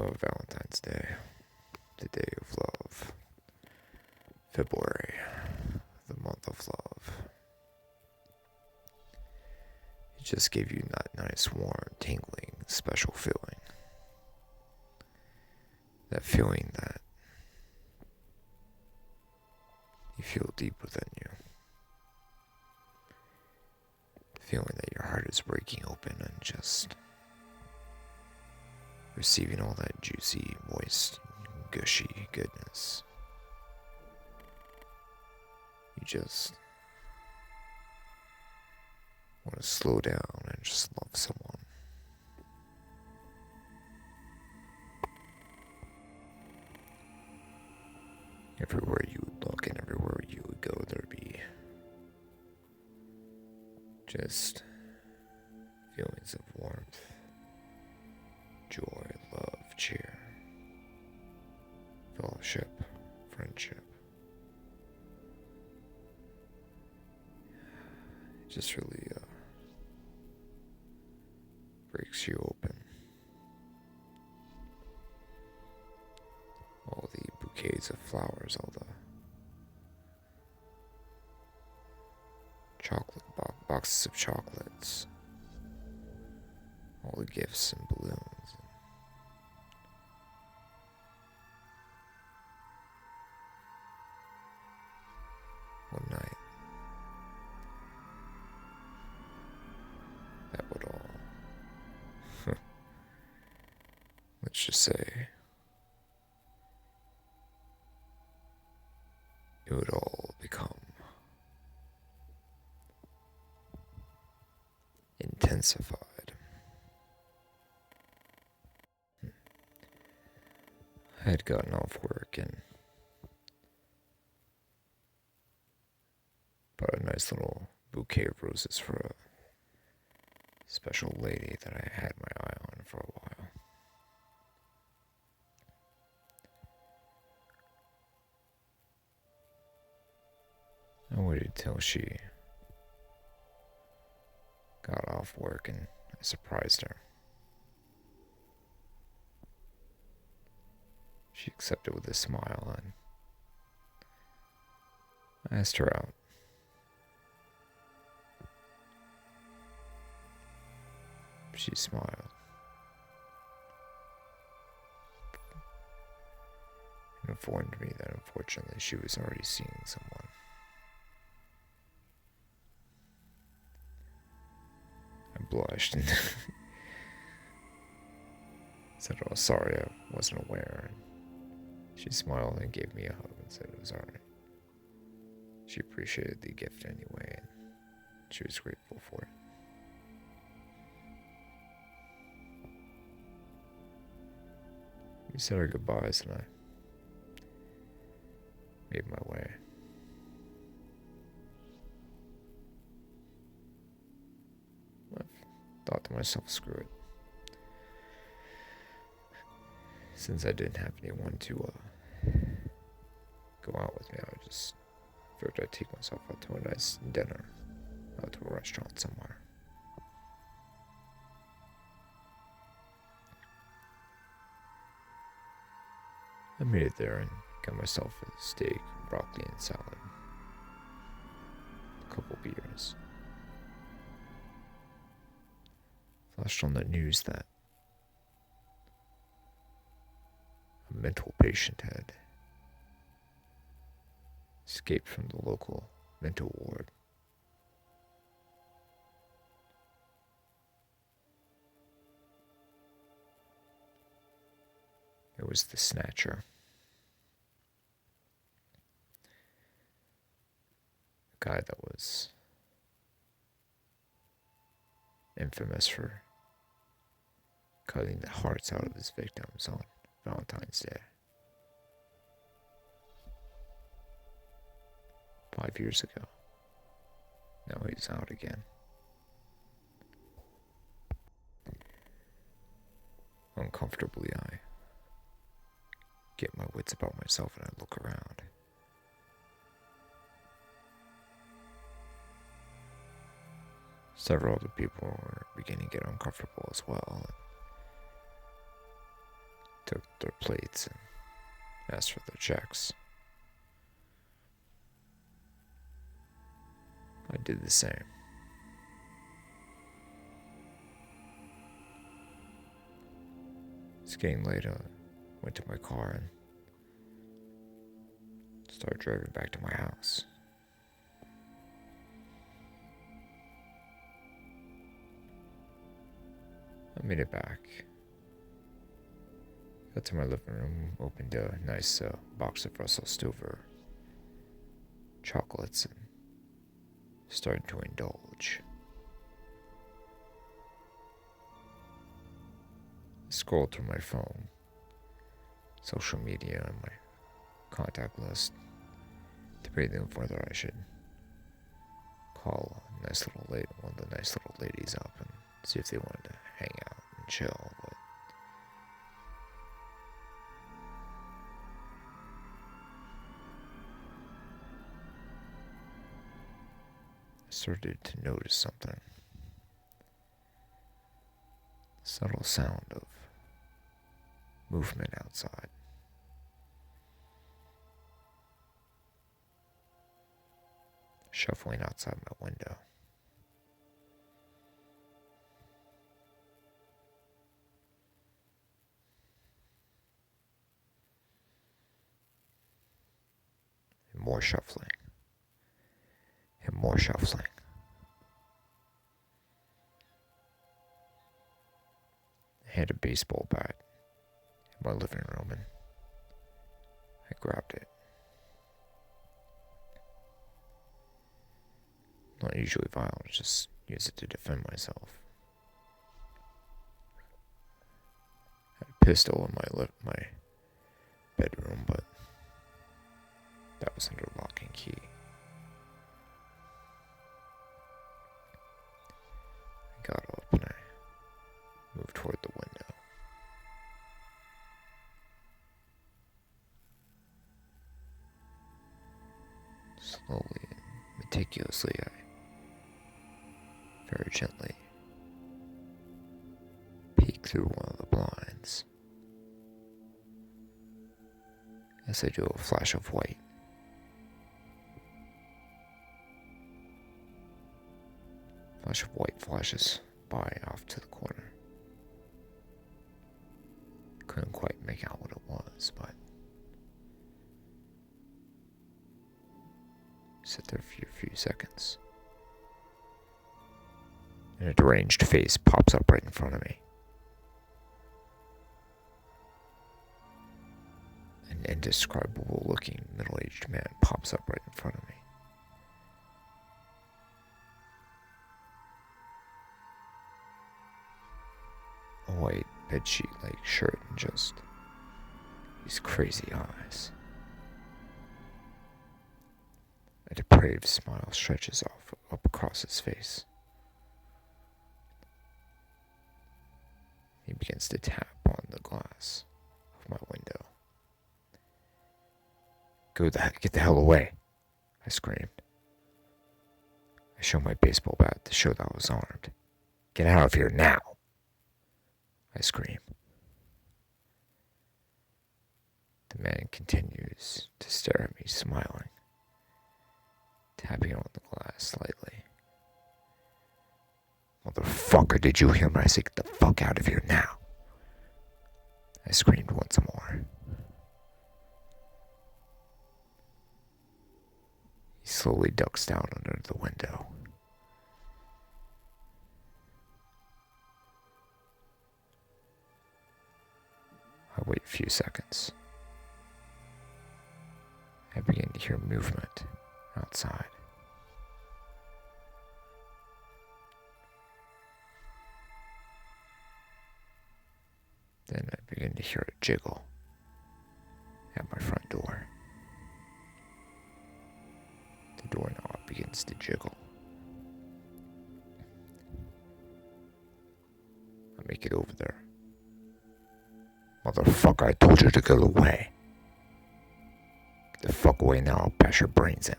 Valentine's Day, the day of love. February, the month of love. It just gave you that nice, warm, tingling, special feeling. That feeling that you feel deep within you. Feeling that your heart is breaking open and just receiving all that juicy, moist, gushy goodness. You just want to slow down and just love someone. Everywhere you would look and everywhere you would go, there'd be just feelings of warmth, joy, love, cheer, fellowship, friendship. It just really breaks you open. All the bouquets of flowers, all the chocolate boxes of chocolates, all the gifts and balloons. One night, that would all, let's just say, it would all become intensified. I had gotten off work and bought a nice little bouquet of roses for a special lady that I had my eye on for a while. I waited till she got off work and I surprised her. She accepted with a smile and I asked her out. She smiled and informed me that unfortunately she was already seeing someone. I blushed and said, "Oh, sorry, I wasn't aware." And she smiled and gave me a hug and said it was alright. She appreciated the gift anyway, and she was grateful for it. We said our goodbyes and I made my way. I thought to myself, screw it. Since I didn't have anyone to go out with me, I just figured I'd take myself out to a nice dinner, out to a restaurant somewhere. I made it there and got myself a steak, broccoli, and salad. A couple beers. Flashed on the news that a mental patient had escaped from the local mental ward. It was the Snatcher. A guy that was infamous for cutting the hearts out of his victims on Valentine's Day. 5 years ago. Now he's out again. Uncomfortably, I get my wits about myself and I look around. Several other people were beginning to get uncomfortable as well. took their plates and asked for their checks. I did the same. It's getting late. I went to my car and started driving back to my house. I made it back. Got to my living room, opened a nice box of Russell Stover chocolates, and started to indulge. I scrolled through my phone, social media, and my contact list, debating whether I should call a nice little lady, one of the nice little ladies up and see if they wanted to hang out and chill. But I started to notice something. Subtle sound of movement outside. Shuffling outside my window. And more shuffling. And more shuffling. I had a baseball bat in my living room and I grabbed it. Not usually violent, just use it to defend myself. I had a pistol in my bedroom, but that was under lock and key. I got up and I moved toward the window. Slowly and meticulously, I very gently peek through one of the blinds. As I do, a flash of white. Flash of white flashes by off to the corner. Couldn't quite make out what it was, but sit there for a few seconds. And a deranged face pops up right in front of me. An indescribable looking middle-aged man pops up right in front of me. A white bedsheet-like shirt and just these crazy eyes. A depraved smile stretches up across his face. He begins to tap on the glass of my window. Get the hell away, I screamed. I showed my baseball bat to show that I was armed. Get out of here now, I screamed. The man continues to stare at me, smiling, tapping on the glass slightly. Motherfucker, did you hear me? I said, get the fuck out of here now, I screamed once more. He slowly ducks down under the window. I wait a few seconds. I begin to hear movement outside. Then I begin to hear a jiggle at my front door. The doorknob begins to jiggle. I make it over there. Motherfucker, I told you to get away. Get the fuck away now, I'll bash your brains in.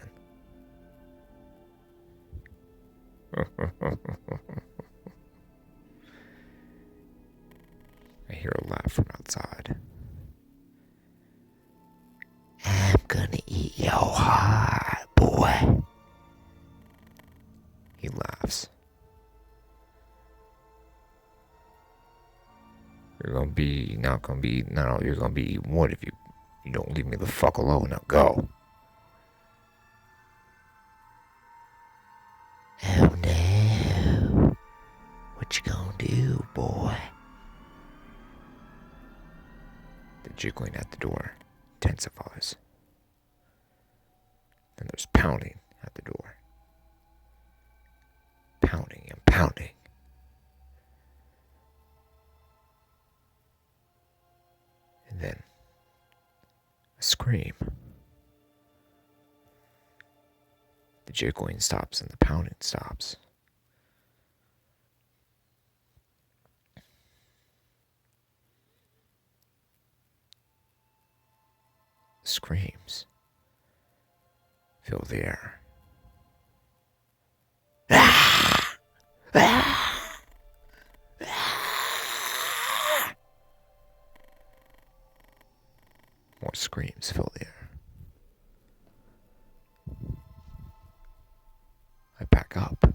I hear a laugh from outside. You're gonna be not gonna be no. You're gonna be eating wood if you don't leave me the fuck alone. Now go. Oh no! What you gonna do, boy? The jiggling at the door intensifies. Then there's pounding at the door. Pounding and pounding. And then a scream. The jiggling stops and the pounding stops. Screams fill the air. Ah! Ah! Ah! More screams fill the air. I back up.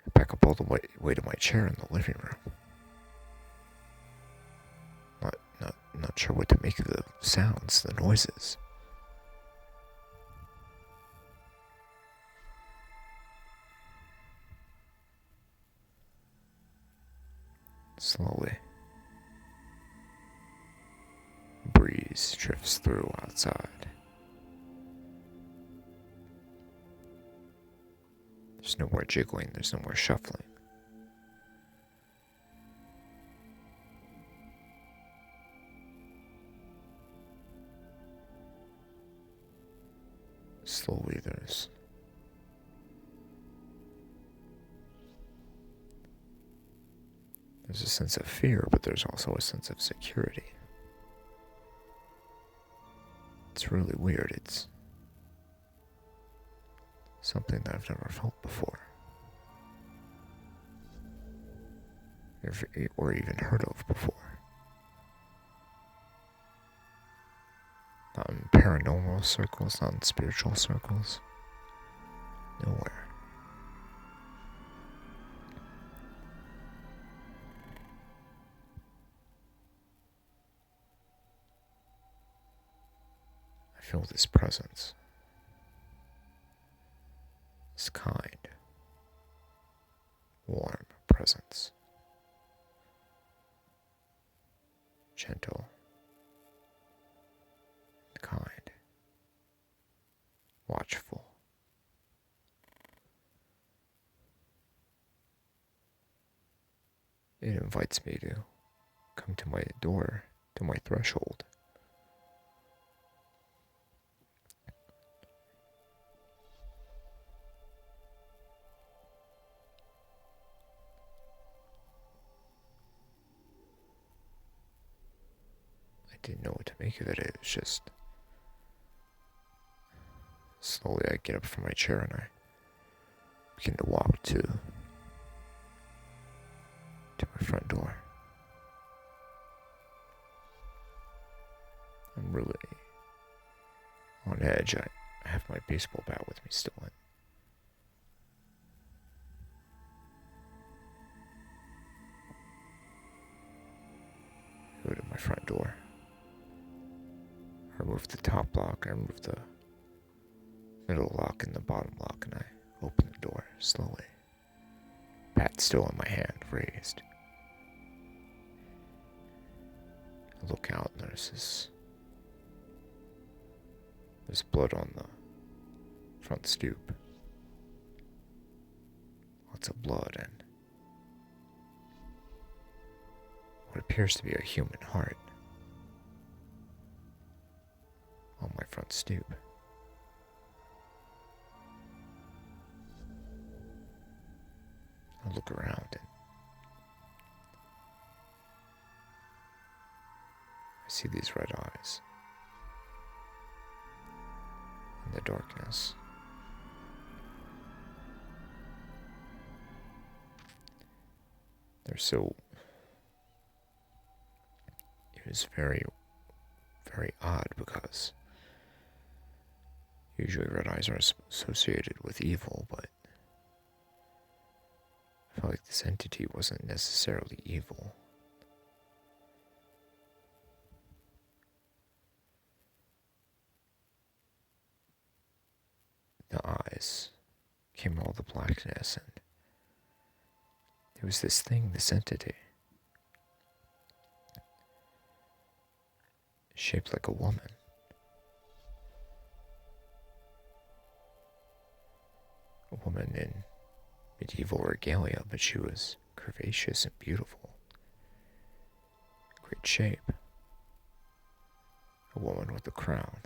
I back up all the way to my chair in the living room. Not sure what to make of the sounds, the noises. Slowly, a breeze drifts through outside. There's no more jiggling, there's no more shuffling. Slowly, there's a sense of fear, but there's also a sense of security. It's really weird. It's something that I've never felt before. Or even heard of before. Not in paranormal circles, not in spiritual circles. Nowhere. I feel this presence. This kind, warm presence. Gentle. Kind. Watchful. It invites me to come to my door, to my threshold. I didn't know what to make of it. It was just... Slowly I get up from my chair and I begin to walk to my front door. I'm really on edge. I have my baseball bat with me still in. I go to my front door. I remove the top lock, I remove the middle lock and the bottom lock, and I open the door slowly. Bat still in my hand, raised. I look out and there's blood on the front stoop. Lots of blood and what appears to be a human heart on my front stoop. I look around and I see these red eyes in the darkness. They're so... It was very, very odd because usually red eyes are associated with evil, but I felt like this entity wasn't necessarily evil. the eyes came all the blackness, and it was this thing, this entity, shaped like a woman. A woman in medieval regalia, but she was curvaceous and beautiful. Great shape. A woman with a crown.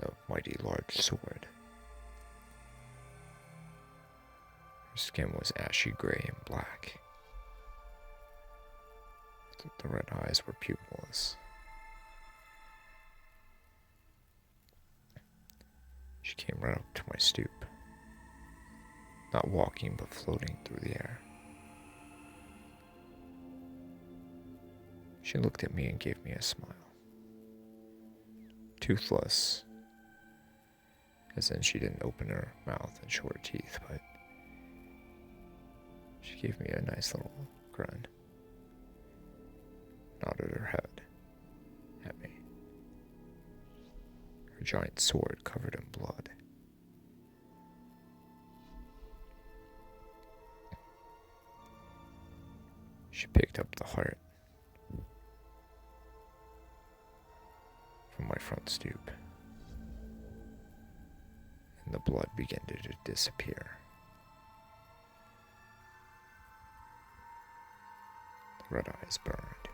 A mighty large sword. Her skin was ashy gray and black. The red eyes were pupilless. She came right up to my stoop, not walking but floating through the air. She looked at me and gave me a smile. Toothless, as in she didn't open her mouth and show her teeth, but she gave me a nice little grin. Nodded her head at me. Her giant sword covered in blood. She picked up the heart from my front stoop, and the blood began to disappear. The red eyes burned.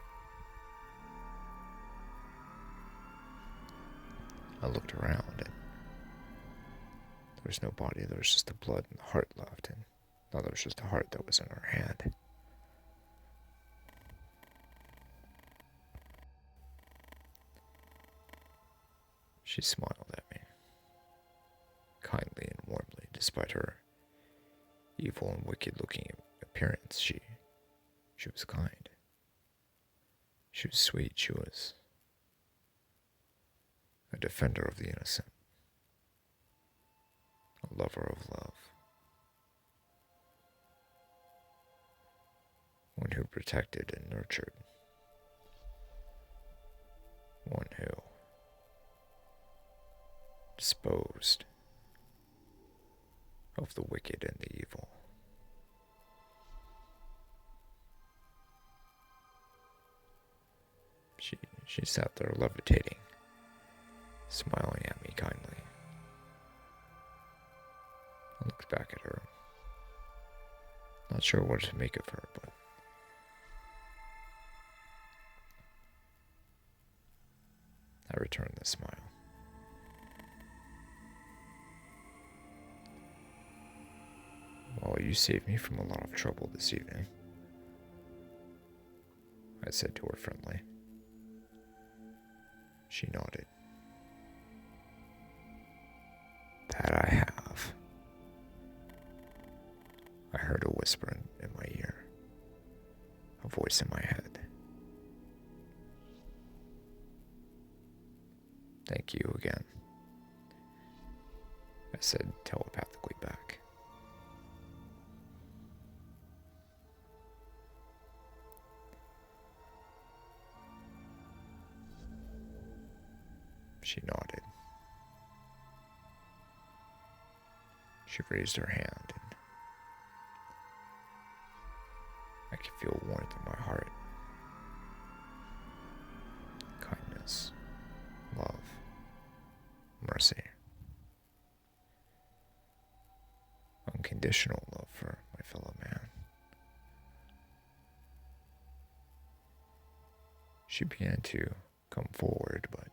I looked around, and there was no body. There was just the blood and the heart left, and now there was just a heart that was in her hand. She smiled at me, kindly and warmly, despite her evil and wicked-looking appearance. She was kind. She was sweet. She was a defender of the innocent, a lover of love, one who protected and nurtured, one who disposed of the wicked and the evil. She sat there levitating, smiling at me kindly. I looked back at her, not sure what to make of her, but I returned the smile. Well, you saved me from a lot of trouble this evening, I said to her friendly. She nodded. That I have. I heard a whisper in my ear, a voice in my head. Thank you again, I said telepathically back. She nodded. She raised her hand, and I could feel warmth in my heart. Kindness, love, mercy. Unconditional love for my fellow man. She began to come forward, but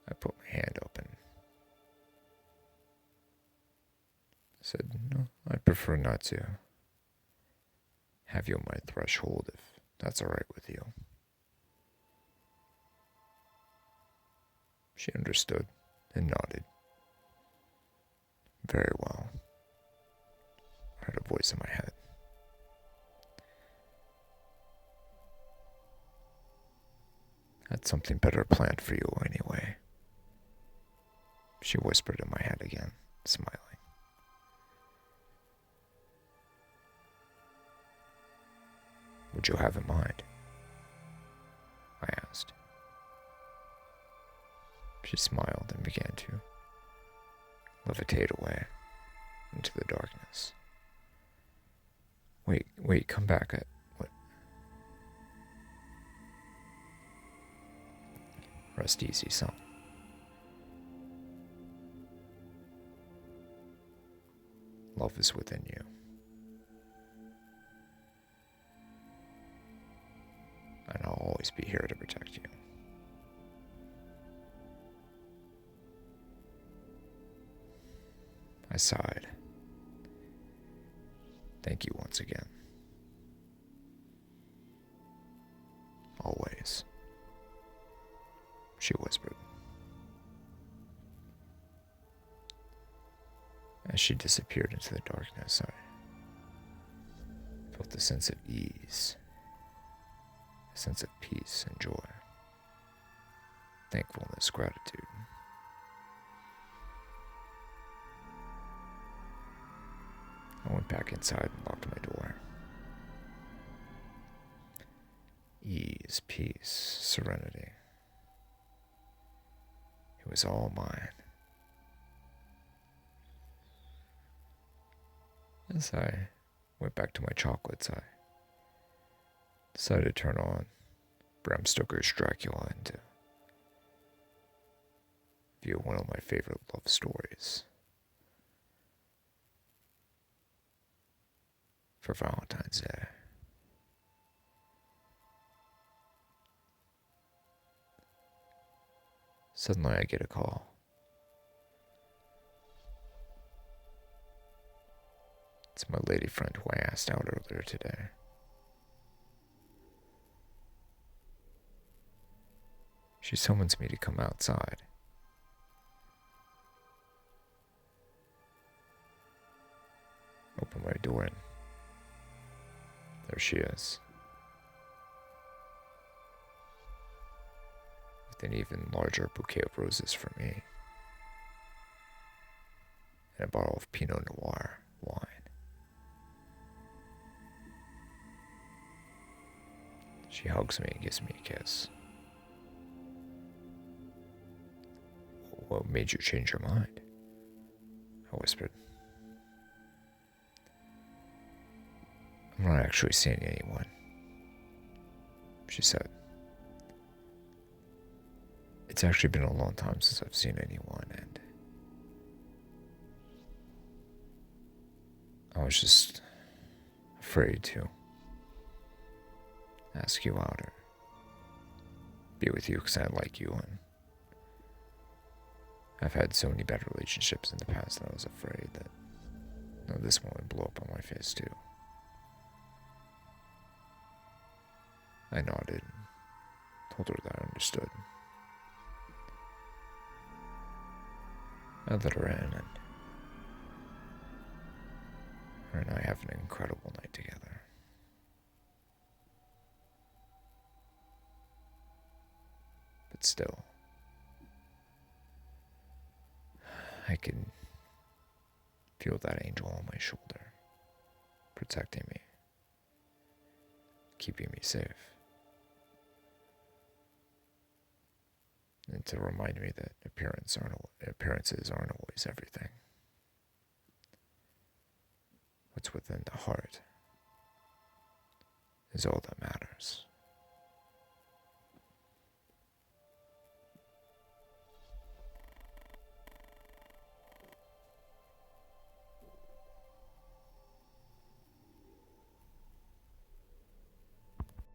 I put my hand up and said, no, I'd prefer not to have you on my threshold if that's all right with you. She understood and nodded. Very well. I heard a voice in my head. I had something better planned for you anyway. She whispered in my head again, smiling. What'd you have in mind? I asked. She smiled and began to levitate away into the darkness. Wait, come back. What? Rest easy, son. Love is within you. And I'll always be here to protect you. I sighed. Thank you once again. Always, she whispered. As she disappeared into the darkness, I felt a sense of ease, a sense of peace and joy, thankfulness, gratitude. I went back inside and locked my door. Ease, peace, serenity. It was all mine. As I went back to my chocolates, I decided to turn on Bram Stoker's Dracula and to view one of my favorite love stories for Valentine's Day. Suddenly I get a call. It's my lady friend who I asked out earlier today. She summons me to come outside. Open my door and there she is. With an even larger bouquet of roses for me. And a bottle of Pinot Noir wine. She hugs me and gives me a kiss. What made you change your mind? I whispered. I'm not actually seeing anyone, she said. It's actually been a long time since I've seen anyone, and I was just afraid to ask you out or be with you because I like you, and I've had so many bad relationships in the past that I was afraid that this one would blow up on my face too. I nodded and told her that I understood. I let her in, and her and I have an incredible night together. But still, I can feel that angel on my shoulder, protecting me, keeping me safe. And to remind me that appearances aren't always everything. What's within the heart is all that matters.